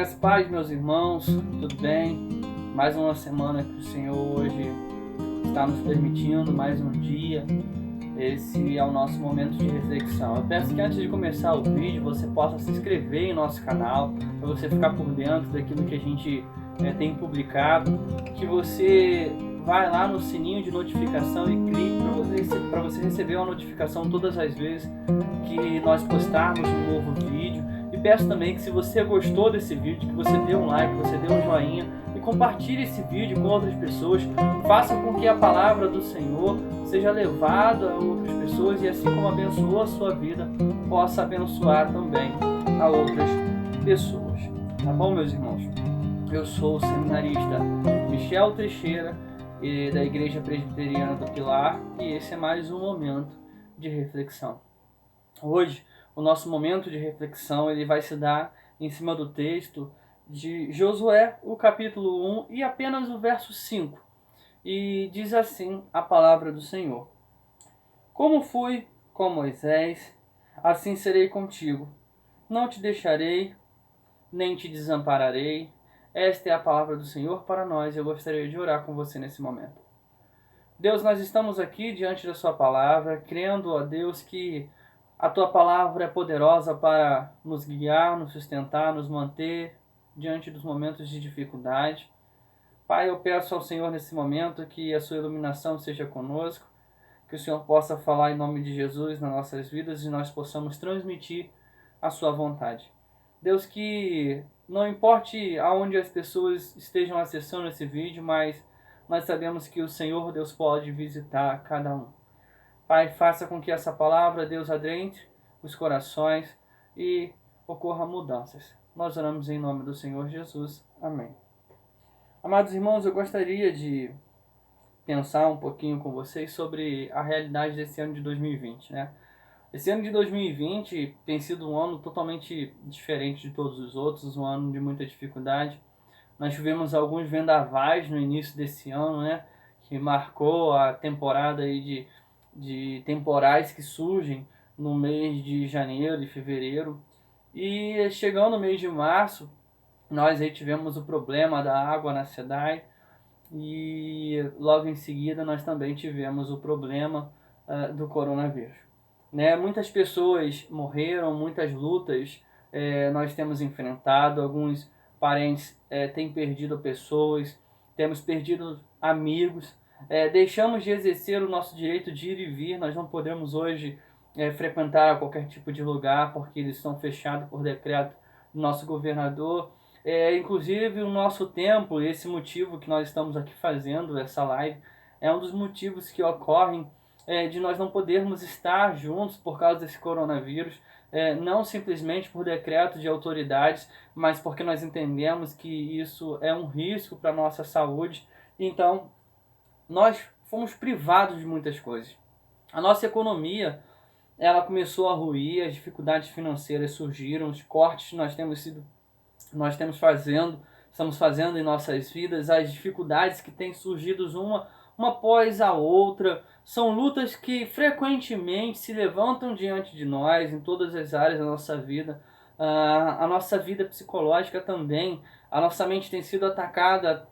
Graças a paz, meus irmãos, tudo bem? Mais uma semana que o Senhor hoje está nos permitindo, mais um dia. Esse é o nosso momento de reflexão. Eu peço que antes de começar o vídeo, você possa se inscrever em nosso canal, para você ficar por dentro daquilo que a gente tem publicado, que você vai lá no sininho de notificação e clique para você receber uma notificação todas as vezes que nós postarmos um novo vídeo. E peço também que, se você gostou desse vídeo, que você dê um like, você dê um joinha e compartilhe esse vídeo com outras pessoas. Faça com que a palavra do Senhor seja levada a outras pessoas e, assim como abençoou a sua vida, possa abençoar também a outras pessoas. Tá bom, meus irmãos? Eu sou o seminarista Michel Teixeira, da Igreja Presbiteriana do Pilar, e esse é mais um momento de reflexão. Hoje, o nosso momento de reflexão ele vai se dar em cima do texto de Josué, o capítulo 1 e apenas o verso 5. E diz assim a palavra do Senhor: Como fui com Moisés, assim serei contigo. Não te deixarei, nem te desampararei. Esta é a palavra do Senhor para nós. Eu gostaria de orar com você nesse momento. Deus, nós estamos aqui diante da sua palavra, crendo, ó Deus, que a tua palavra é poderosa para nos guiar, nos sustentar, nos manter diante dos momentos de dificuldade. Pai, eu peço ao Senhor nesse momento que a sua iluminação seja conosco, que o Senhor possa falar em nome de Jesus nas nossas vidas e nós possamos transmitir a sua vontade. Deus, que não importe aonde as pessoas estejam acessando esse vídeo, mas nós sabemos que o Senhor, Deus, pode visitar cada um. Pai, faça com que essa palavra, Deus, adentre os corações e ocorra mudanças. Nós oramos em nome do Senhor Jesus. Amém. Amados irmãos, eu gostaria de pensar um pouquinho com vocês sobre a realidade desse ano de 2020, né? Esse ano de 2020 tem sido um ano totalmente diferente de todos os outros, um ano de muita dificuldade. Nós tivemos alguns vendavais no início desse ano, né? Que marcou a temporada aí de temporais que surgem no mês de janeiro e fevereiro. E chegando no mês de março, nós aí tivemos o problema da água na SEDAI, e logo em seguida nós também tivemos o problema do coronavírus. Né? Muitas pessoas morreram, muitas lutas nós temos enfrentado, alguns parentes têm perdido pessoas, temos perdido amigos, deixamos de exercer o nosso direito de ir e vir. Nós não podemos hoje frequentar qualquer tipo de lugar porque eles estão fechados por decreto do nosso governador. Inclusive o nosso templo, esse motivo que nós estamos aqui fazendo essa live, é um dos motivos que ocorrem de nós não podermos estar juntos por causa desse coronavírus, não simplesmente por decreto de autoridades, mas porque nós entendemos que isso é um risco para a nossa saúde. Então, nós fomos privados de muitas coisas. A nossa economia, ela começou a ruir, as dificuldades financeiras surgiram, os cortes que estamos fazendo em nossas vidas, as dificuldades que têm surgido uma após a outra, são lutas que frequentemente se levantam diante de nós em todas as áreas da nossa vida. A nossa vida psicológica também, a nossa mente tem sido atacada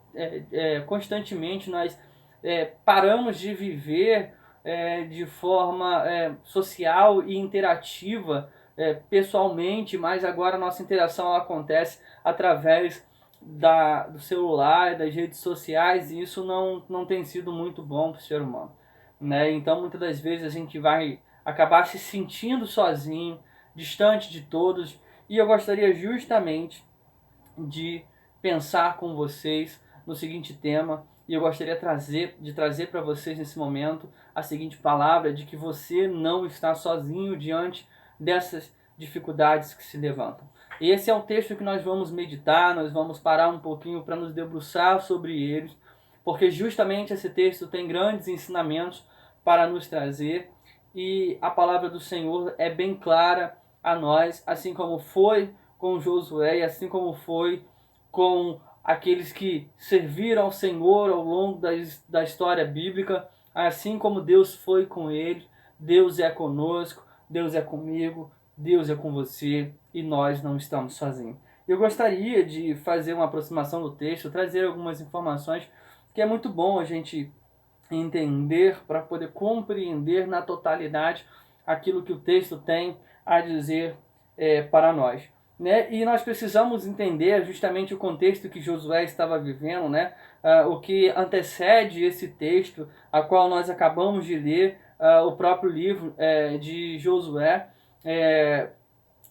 constantemente. Nós paramos de viver de forma social e interativa pessoalmente, mas agora a nossa interação ela acontece através do celular, das redes sociais, e isso não tem sido muito bom para o ser humano. Né? Então, muitas das vezes a gente vai acabar se sentindo sozinho, distante de todos, e eu gostaria justamente de pensar com vocês no seguinte tema, e eu gostaria de trazer para vocês nesse momento a seguinte palavra, de que você não está sozinho diante dessas dificuldades que se levantam. E esse é o texto que nós vamos meditar, nós vamos parar um pouquinho para nos debruçar sobre eles, porque justamente esse texto tem grandes ensinamentos para nos trazer, e a palavra do Senhor é bem clara a nós, assim como foi com Josué e assim como foi com aqueles que serviram ao Senhor ao longo da história bíblica, assim como Deus foi com eles. Deus é conosco, Deus é comigo, Deus é com você, e nós não estamos sozinhos. Eu gostaria de fazer uma aproximação do texto, trazer algumas informações que é muito bom a gente entender para poder compreender na totalidade aquilo que o texto tem a dizer para nós. Né? E nós precisamos entender justamente o contexto que Josué estava vivendo, né? O que antecede esse texto, a qual nós acabamos de ler, o próprio livro de Josué.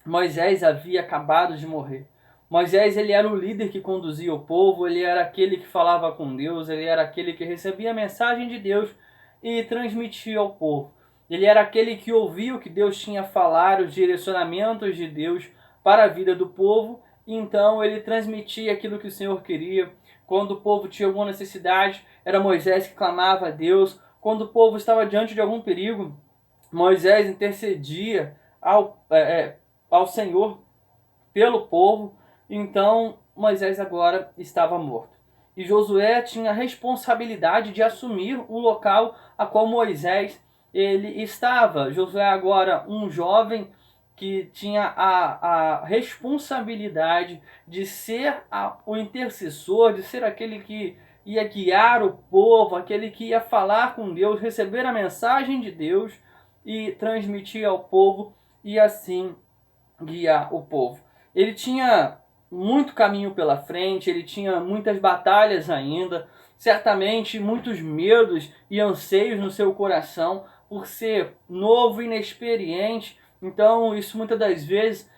Moisés havia acabado de morrer. Moisés, ele era o líder que conduzia o povo, ele era aquele que falava com Deus, ele era aquele que recebia a mensagem de Deus e transmitia ao povo. Ele era aquele que ouvia o que Deus tinha a falar, os direcionamentos de Deus para a vida do povo, e então ele transmitia aquilo que o Senhor queria. Quando o povo tinha alguma necessidade, era Moisés que clamava a Deus. Quando o povo estava diante de algum perigo, Moisés intercedia ao Senhor pelo povo. Então Moisés agora estava morto. E Josué tinha a responsabilidade de assumir o local a qual Moisés ele estava. Josué agora um jovem que tinha a responsabilidade de ser o intercessor, de ser aquele que ia guiar o povo, aquele que ia falar com Deus, receber a mensagem de Deus e transmitir ao povo e assim guiar o povo. Ele tinha muito caminho pela frente, ele tinha muitas batalhas ainda, certamente muitos medos e anseios no seu coração por ser novo e inexperiente. Então isso muitas das vezes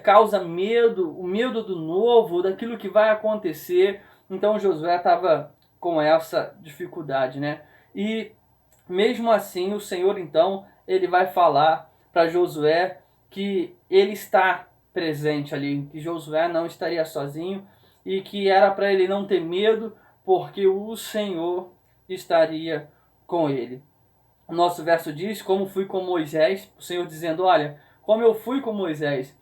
causa medo, o medo do novo, daquilo que vai acontecer. Então Josué estava com essa dificuldade, né? E mesmo assim o Senhor então ele vai falar para Josué que ele está presente ali, que Josué não estaria sozinho e que era para ele não ter medo, porque o Senhor estaria com ele. O nosso verso diz: como fui com Moisés, o Senhor dizendo: olha, como eu fui com Moisés,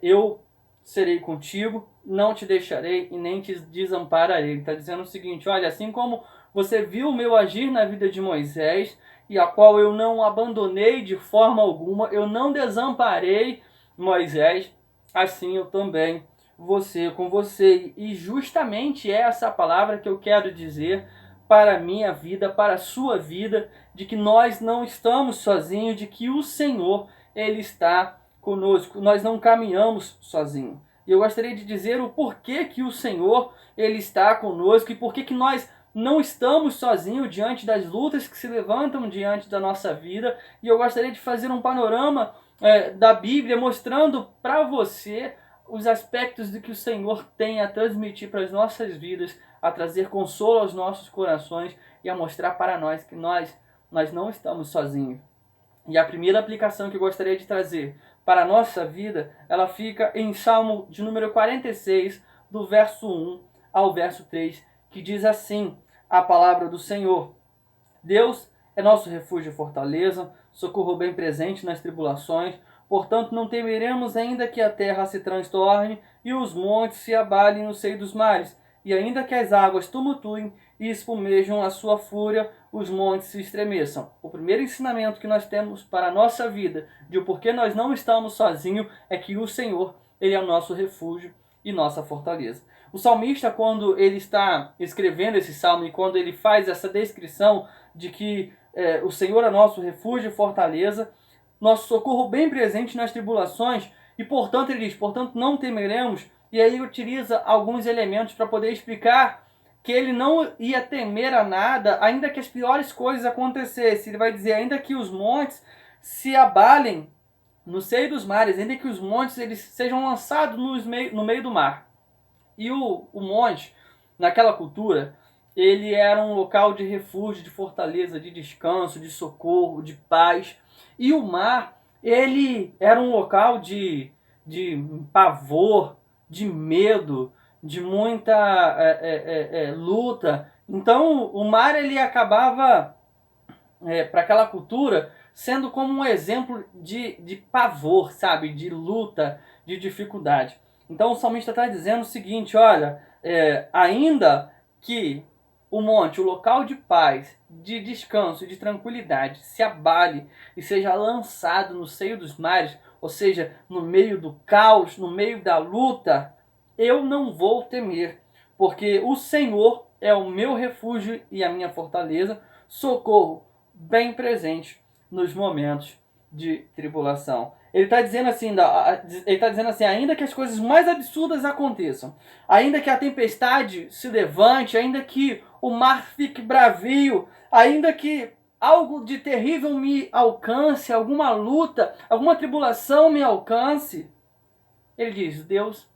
eu serei contigo, não te deixarei e nem te desampararei. Ele está dizendo o seguinte: olha, assim como você viu o meu agir na vida de Moisés, e a qual eu não abandonei de forma alguma, eu não desamparei Moisés, assim eu também vou ser com você. E justamente é essa palavra que eu quero dizer para a minha vida, para a sua vida, de que nós não estamos sozinhos, de que o Senhor, Ele está conosco. Nós não caminhamos sozinhos. E eu gostaria de dizer o porquê que o Senhor, Ele está conosco e porquê que nós não estamos sozinhos diante das lutas que se levantam diante da nossa vida. E eu gostaria de fazer um panorama da Bíblia mostrando para você os aspectos de que o Senhor tem a transmitir para as nossas vidas, a trazer consolo aos nossos corações e a mostrar para nós que nós não estamos sozinhos. E a primeira aplicação que eu gostaria de trazer para a nossa vida, ela fica em Salmo de número 46, do verso 1 ao verso 3, que diz assim a palavra do Senhor: Deus é nosso refúgio e fortaleza, socorro bem presente nas tribulações. Portanto, não temeremos, ainda que a terra se transtorne e os montes se abalem no seio dos mares, e ainda que as águas tumultuem e espumejam a sua fúria, os montes se estremeçam. O primeiro ensinamento que nós temos para a nossa vida, de o porquê nós não estamos sozinhos, é que o Senhor, Ele é o nosso refúgio e nossa fortaleza. O salmista, quando ele está escrevendo esse salmo e quando ele faz essa descrição de que o Senhor é nosso refúgio e fortaleza, nosso socorro bem presente nas tribulações, e portanto ele diz, portanto não temeremos, e aí ele utiliza alguns elementos para poder explicar que ele não ia temer a nada, ainda que as piores coisas acontecessem. Ele vai dizer, ainda que os montes se abalem no seio dos mares, ainda que os montes eles sejam lançados no meio do mar. E o monte, naquela cultura, ele era um local de refúgio, de fortaleza, de descanso, de socorro, de paz. E o mar, ele era um local de pavor, de medo, de muita luta. Então o mar ele acabava, para aquela cultura, sendo como um exemplo de pavor, sabe? De luta, de dificuldade. Então o salmista está dizendo o seguinte, olha, ainda que o monte, o local de paz, de descanso, de tranquilidade, se abale e seja lançado no seio dos mares, ou seja, no meio do caos, no meio da luta, eu não vou temer, porque o Senhor é o meu refúgio e a minha fortaleza, socorro bem presente nos momentos de tribulação. Ele está dizendo assim, ainda que as coisas mais absurdas aconteçam, ainda que a tempestade se levante, ainda que o mar fique bravio, ainda que algo de terrível me alcance, alguma luta, alguma tribulação me alcance, ele diz, Deus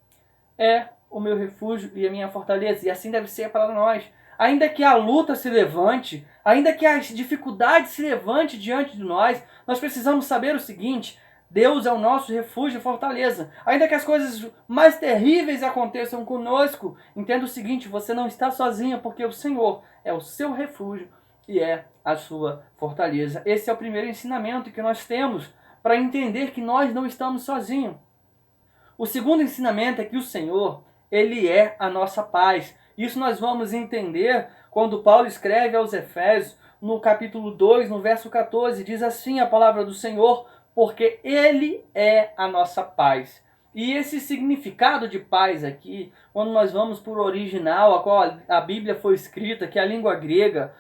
é o meu refúgio e a minha fortaleza. E assim deve ser para nós. Ainda que a luta se levante, ainda que as dificuldades se levante diante de nós precisamos saber o seguinte: Deus é o nosso refúgio e fortaleza. Ainda que as coisas mais terríveis aconteçam conosco, entenda o seguinte: você não está sozinho, porque o Senhor é o seu refúgio e é a sua fortaleza. Esse é o primeiro ensinamento que nós temos para entender que nós não estamos sozinhos. O segundo ensinamento é que o Senhor, ele é a nossa paz. Isso nós vamos entender quando Paulo escreve aos Efésios, no capítulo 2, no verso 14, diz assim a palavra do Senhor, porque ele é a nossa paz. E esse significado de paz aqui, quando nós vamos para o original, a qual a Bíblia foi escrita, que é a língua grega,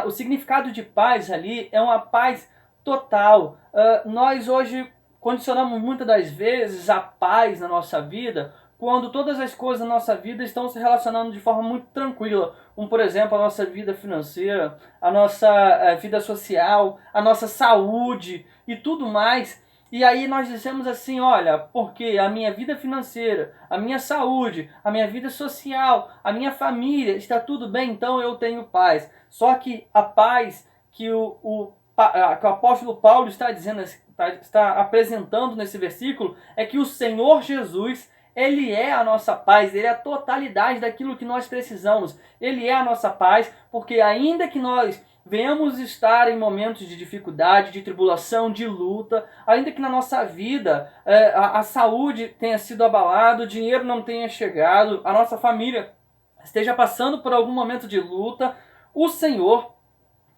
o significado de paz ali é uma paz total. Nós hoje condicionamos muitas das vezes a paz na nossa vida quando todas as coisas na nossa vida estão se relacionando de forma muito tranquila, como por exemplo a nossa vida financeira, a nossa vida social, a nossa saúde e tudo mais. E aí nós dizemos assim, olha, porque a minha vida financeira, a minha saúde, a minha vida social, a minha família, está tudo bem, então eu tenho paz. Só que a paz que o apóstolo Paulo está dizendo, está apresentando nesse versículo, é que o Senhor Jesus, ele é a nossa paz, ele é a totalidade daquilo que nós precisamos. Ele é a nossa paz, porque ainda que nós venhamos estar em momentos de dificuldade, de tribulação, de luta, ainda que na nossa vida a saúde tenha sido abalada, o dinheiro não tenha chegado, a nossa família esteja passando por algum momento de luta, o Senhor,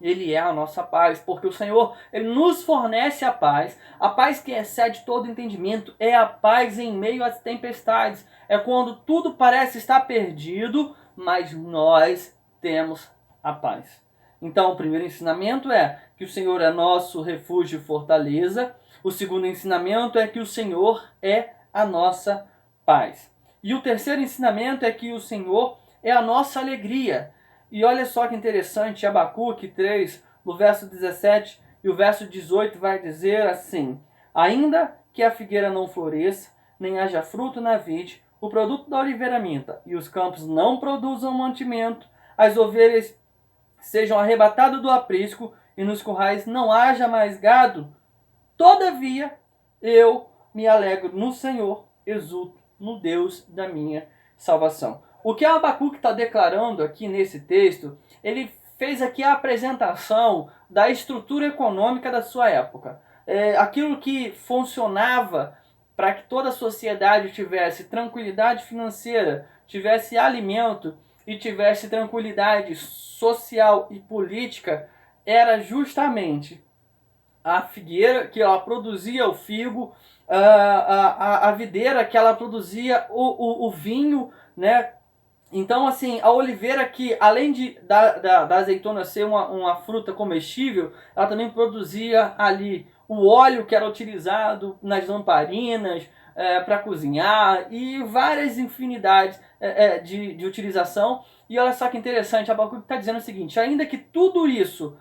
ele é a nossa paz, porque o Senhor, ele nos fornece a paz que excede todo entendimento, é a paz em meio às tempestades, é quando tudo parece estar perdido, mas nós temos a paz. Então, o primeiro ensinamento é que o Senhor é nosso refúgio e fortaleza. O segundo ensinamento é que o Senhor é a nossa paz. E o terceiro ensinamento é que o Senhor é a nossa alegria. E olha só que interessante, Abacuque 3, no verso 17 e o verso 18 vai dizer assim: ainda que a figueira não floresça, nem haja fruto na vide, o produto da oliveira minta, e os campos não produzam mantimento, as ovelhas sejam arrebatadas do aprisco, e nos currais não haja mais gado, todavia eu me alegro no Senhor, exulto no Deus da minha salvação. O que Abacuque está declarando aqui nesse texto, ele fez aqui a apresentação da estrutura econômica da sua época. Aquilo que funcionava para que toda a sociedade tivesse tranquilidade financeira, tivesse alimento e tivesse tranquilidade social e política, era justamente a figueira que ela produzia o figo, a videira que ela produzia o vinho, né? Então, assim, a oliveira que, além da azeitona ser uma fruta comestível, ela também produzia ali o óleo que era utilizado nas lamparinas, para cozinhar, e várias infinidades de utilização. E olha só que interessante, a Abacuque está dizendo o seguinte: ainda que tudo isso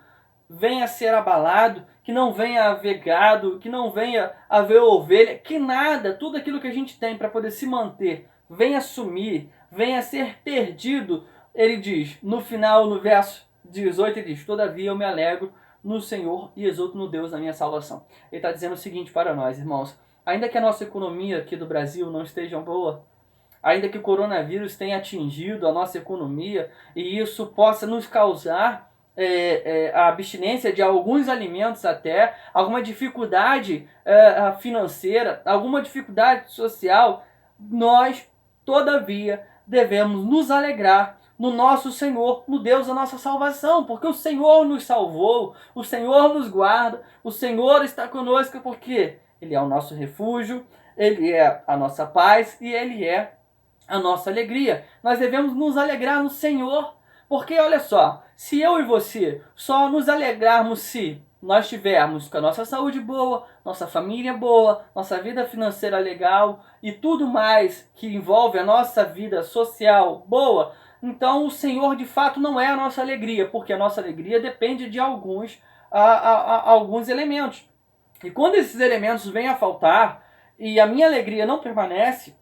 venha a ser abalado, que não venha a haver gado, que não venha a haver ovelha, que nada, tudo aquilo que a gente tem para poder se manter, venha sumir, venha a ser perdido, ele diz, no final, no verso 18, ele diz: todavia eu me alegro no Senhor e exulto no Deus da minha salvação. Ele está dizendo o seguinte para nós, irmãos: ainda que a nossa economia aqui do Brasil não esteja boa, ainda que o coronavírus tenha atingido a nossa economia e isso possa nos causar a abstinência de alguns alimentos, até alguma dificuldade financeira, alguma dificuldade social, nós, todavia, devemos nos alegrar no nosso Senhor, no Deus da nossa salvação, porque o Senhor nos salvou, o Senhor nos guarda, o Senhor está conosco, porque Ele é o nosso refúgio, Ele é a nossa paz e Ele é a nossa alegria. Nós devemos nos alegrar no Senhor. Porque, olha só, se eu e você só nos alegrarmos se nós tivermos com a nossa saúde boa, nossa família boa, nossa vida financeira legal e tudo mais que envolve a nossa vida social boa, então o Senhor de fato não é a nossa alegria, porque a nossa alegria depende de alguns elementos. E quando esses elementos vêm a faltar e a minha alegria não permanece,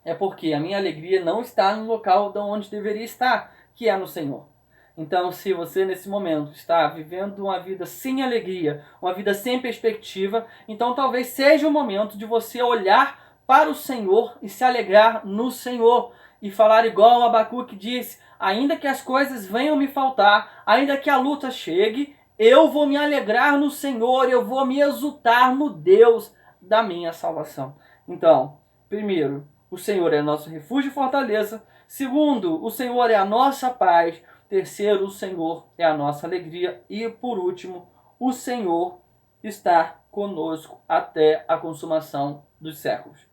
é porque a minha alegria não está no local de onde deveria estar, que é no Senhor. Então, se você nesse momento está vivendo uma vida sem alegria, uma vida sem perspectiva, então talvez seja o momento de você olhar para o Senhor e se alegrar no Senhor. E falar igual o Abacuque disse: ainda que as coisas venham me faltar, ainda que a luta chegue, eu vou me alegrar no Senhor, eu vou me exultar no Deus da minha salvação. Então, primeiro, o Senhor é nosso refúgio e fortaleza. Segundo, o Senhor é a nossa paz. Terceiro, o Senhor é a nossa alegria. E por último, o Senhor está conosco até a consumação dos séculos.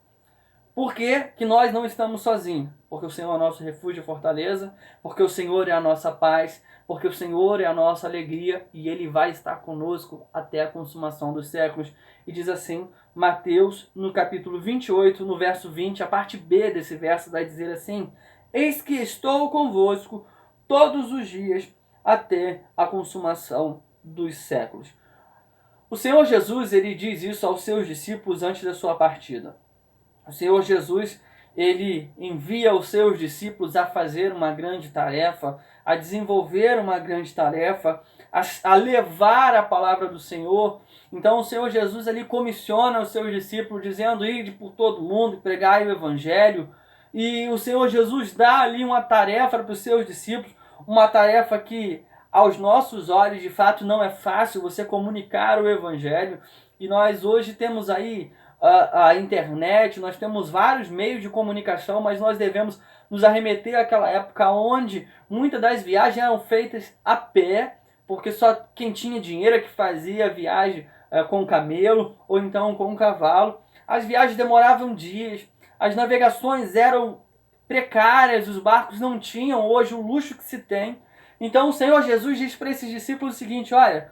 Por que que nós não estamos sozinhos? Porque o Senhor é o nosso refúgio e fortaleza, porque o Senhor é a nossa paz, porque o Senhor é a nossa alegria e Ele vai estar conosco até a consumação dos séculos. E diz assim, Mateus, no capítulo 28, no verso 20, a parte B desse verso vai dizer assim: eis que estou convosco todos os dias até a consumação dos séculos. O Senhor Jesus, ele diz isso aos seus discípulos antes da sua partida. O Senhor Jesus, ele envia os seus discípulos a fazer uma grande tarefa, a desenvolver uma grande tarefa, a levar a palavra do Senhor. Então o Senhor Jesus ali comissiona os seus discípulos dizendo: ide por todo mundo, pregai o evangelho. E o Senhor Jesus dá ali uma tarefa para os seus discípulos, uma tarefa que aos nossos olhos de fato não é fácil, você comunicar o evangelho. E nós hoje temos aí a internet, nós temos vários meios de comunicação, mas nós devemos nos arremeter àquela época onde muitas das viagens eram feitas a pé, porque só quem tinha dinheiro é que fazia a viagem com camelo ou então com cavalo. As viagens demoravam dias, as navegações eram precárias, os barcos não tinham hoje o luxo que se tem. Então o Senhor Jesus diz para esses discípulos o seguinte: olha,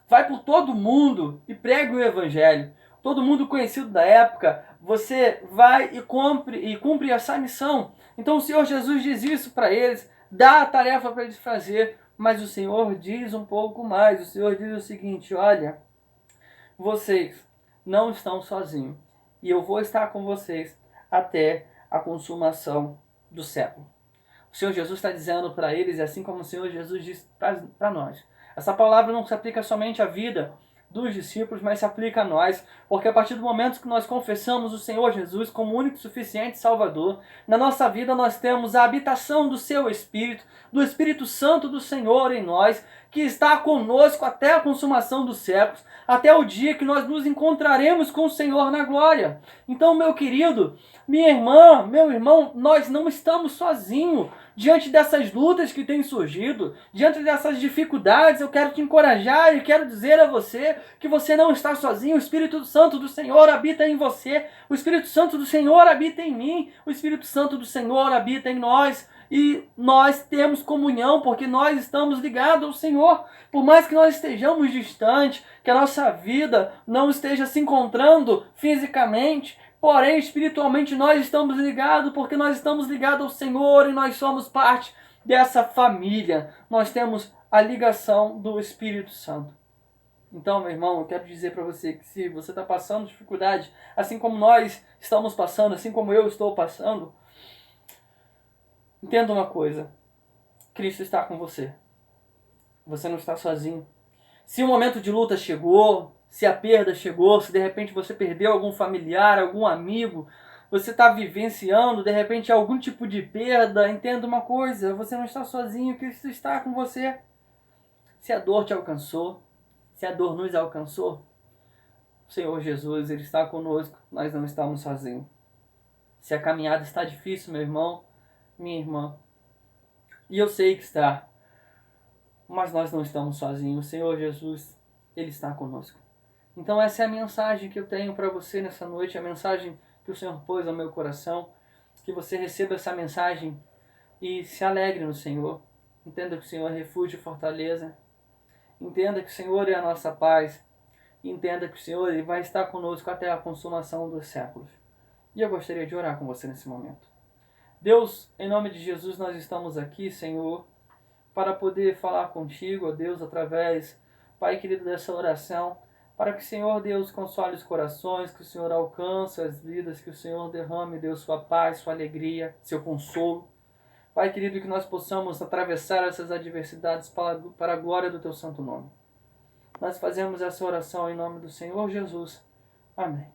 vai por todo mundo e pregue o evangelho. Todo mundo conhecido da época, você vai e cumpre essa missão. Então o Senhor Jesus diz isso para eles, dá a tarefa para eles fazer, mas o Senhor diz um pouco mais. O Senhor diz o seguinte: olha, vocês não estão sozinhos e eu vou estar com vocês até a consumação do século. O Senhor Jesus está dizendo para eles, assim como o Senhor Jesus diz para nós. Essa palavra não se aplica somente à vida dos discípulos, mas se aplica a nós, porque a partir do momento que nós confessamos o Senhor Jesus como único e suficiente Salvador, na nossa vida nós temos a habitação do seu Espírito, do Espírito Santo do Senhor em nós, que está conosco até a consumação dos séculos, até o dia que nós nos encontraremos com o Senhor na glória. Então, meu querido, minha irmã, meu irmão, nós não estamos sozinhos. Diante dessas lutas que têm surgido, diante dessas dificuldades, eu quero te encorajar e quero dizer a você que você não está sozinho. O Espírito Santo do Senhor habita em você, o Espírito Santo do Senhor habita em mim, o Espírito Santo do Senhor habita em nós. E nós temos comunhão porque nós estamos ligados ao Senhor. Por mais que nós estejamos distantes, que a nossa vida não esteja se encontrando fisicamente, porém, espiritualmente nós estamos ligados porque nós estamos ligados ao Senhor e nós somos parte dessa família. Nós temos a ligação do Espírito Santo. Então, meu irmão, eu quero dizer para você que se você está passando dificuldade, assim como nós estamos passando, assim como eu estou passando, entenda uma coisa: Cristo está com você. Você não está sozinho. Se o momento de luta chegou, se a perda chegou, se de repente você perdeu algum familiar, algum amigo, você está vivenciando de repente algum tipo de perda, entenda uma coisa: você não está sozinho, Cristo está com você. Se a dor te alcançou, se a dor nos alcançou, o Senhor Jesus, Ele está conosco, nós não estamos sozinhos. Se a caminhada está difícil, meu irmão, minha irmã, e eu sei que está, mas nós não estamos sozinhos. O Senhor Jesus, Ele está conosco. Então essa é a mensagem que eu tenho para você nessa noite, a mensagem que o Senhor pôs no meu coração. que você receba essa mensagem e se alegre no Senhor. Entenda que o Senhor é refúgio e fortaleza. Entenda que o Senhor é a nossa paz. Entenda que o Senhor Ele vai estar conosco até a consumação dos séculos. E eu gostaria de orar com você nesse momento. Deus, em nome de Jesus, nós estamos aqui, Senhor, para poder falar contigo, ó Deus, através, Pai querido, dessa oração, para que o Senhor, Deus, console os corações, que o Senhor alcance as vidas, que o Senhor derrame, Deus, sua paz, sua alegria, seu consolo. Pai querido, que nós possamos atravessar essas adversidades para a glória do Teu santo nome. Nós fazemos essa oração em nome do Senhor Jesus. Amém.